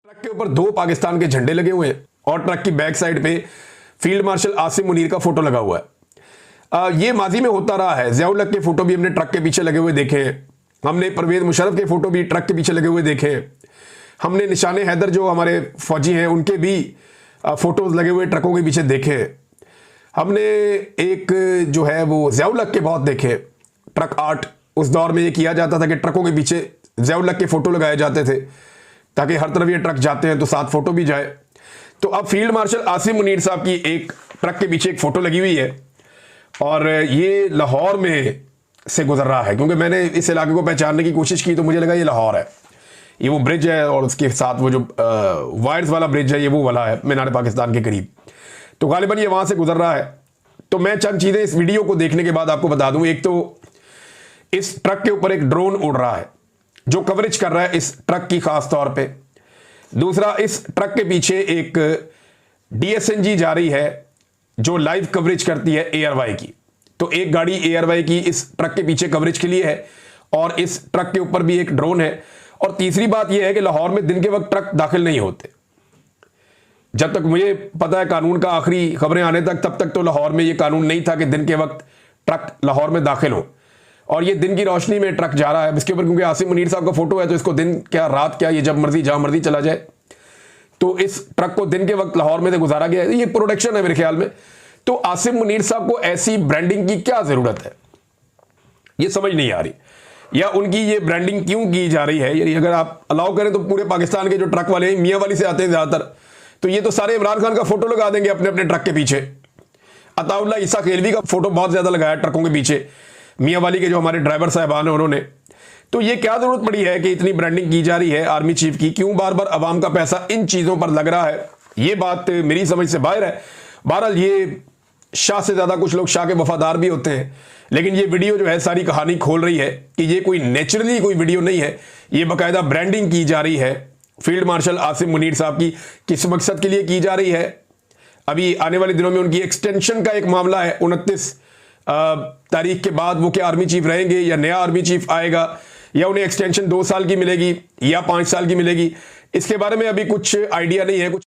Truck के ऊपर दो पाकिस्तान के झंडे लगे हुए हैं और ट्रक की बैक साइड पे फील्ड मार्शल आसिम मुनीर का फोटो लगा हुआ है। ये माजी में होता रहा है। ज़ियाउल हक के फोटो भी हमने ट्रक के पीछे लगे हुए देखे हैं। हमने परवेज मुशर्रफ के फोटो भी ट्रक के पीछे लगे हुए देखे हैं। हमने निशाने हैदर जो हमारे फौजी हैं उनके भी फोटोज लगे हुए ट्रकों के पीछे देखे हैं। हमने एक जो है वो ज़ियाउल हक के बहुत देखे ट्रक आर्ट। उस दौर में ये किया जाता था कि ट्रकों के पीछे ज़ियाउल हक के फोटो लगाए जाते थे ताकि हर तरफ ये ट्रक जाते हैं तो साथ फोटो भी जाए। तो अब फील्ड मार्शल आसिम मुनीर साहब की एक ट्रक के पीछे एक फोटो लगी हुई है और ये लाहौर में से गुजर रहा है। क्योंकि मैंने इस इलाके को पहचानने की कोशिश की तो मुझे लगा ये लाहौर है। ये वो ब्रिज है और उसके साथ वो जो वायर्स वाला ब्रिज है ये वो वाला है मीनार पाकिस्तान के करीब। तो गालिबन ये वहां से गुजर रहा है। तो मैं चंद चीजें इस वीडियो को देखने के बाद आपको बता दूं। एक तो इस ट्रक के ऊपर एक ड्रोन उड़ रहा है जो कवरेज कर रहा है इस ट्रक की खास तौर पे। दूसरा, इस ट्रक के पीछे एक DSNG जा रही है जो लाइव कवरेज करती है ARY की। तो एक गाड़ी ARY की इस ट्रक के पीछे कवरेज के लिए है और इस ट्रक के ऊपर भी एक ड्रोन है। और तीसरी बात यह है कि लाहौर में दिन के वक्त ट्रक दाखिल नहीं होते। जब तक मुझे पता है कानून का आखिरी खबरें आने तक, तब तक तो लाहौर में यह कानून नहीं था कि दिन के वक्त ट्रक लाहौर में दाखिल हो। और ये दिन की रोशनी में ट्रक जा रहा है इसके ऊपर, क्योंकि आसिम मुनीर साहब का फोटो है तो इसको दिन क्या रात क्या ये जब मर्जी जहां मर्जी चला जाए। तो इस ट्रक को दिन के वक्त लाहौर में से गुजारा गया है। ये प्रोडक्शन है मेरे ख्याल में। तो आसिम मुनीर साहब को ऐसी ब्रांडिंग की क्या जरूरत है ये समझ नहीं आ रही, या उनकी ये ब्रांडिंग क्यों की जा रही है। यानी अगर आप अलाउ करें तो पूरे पाकिस्तान के जो ट्रक वाले हैं मियाँ वाली से आते हैं ज्यादातर, तो ये तो सारे इमरान खान का फोटो लगा देंगे अपने अपने ट्रक के पीछे। अताउल्ला ईसा खेलवी का फोटो बहुत ज्यादा लगाया ट्रकों के पीछे, मियाँ वाली के जो हमारे ड्राइवर साहबान हैं उन्होंने। तो ये क्या जरूरत पड़ी है कि इतनी ब्रांडिंग की जा रही है आर्मी चीफ की? क्यों बार बार अवाम का पैसा इन चीजों पर लग रहा है? ये बात मेरी समझ से बाहर है। बहरहाल ये शाह से ज्यादा कुछ लोग शाह के वफादार भी होते हैं, लेकिन ये वीडियो जो है सारी कहानी खोल रही है कि ये कोई नेचुरली कोई वीडियो नहीं है, ये बाकायदा ब्रांडिंग की जा रही है फील्ड मार्शल आसिम मुनीर साहब की। किस मकसद के लिए की जा रही है? अभी आने वाले दिनों में उनकी एक्सटेंशन का एक मामला है। 29 तारीख के बाद वो क्या आर्मी चीफ रहेंगे या नया आर्मी चीफ आएगा, या उन्हें एक्सटेंशन 2 साल की मिलेगी या 5 साल की मिलेगी, इसके बारे में अभी कुछ आइडिया नहीं है। कुछ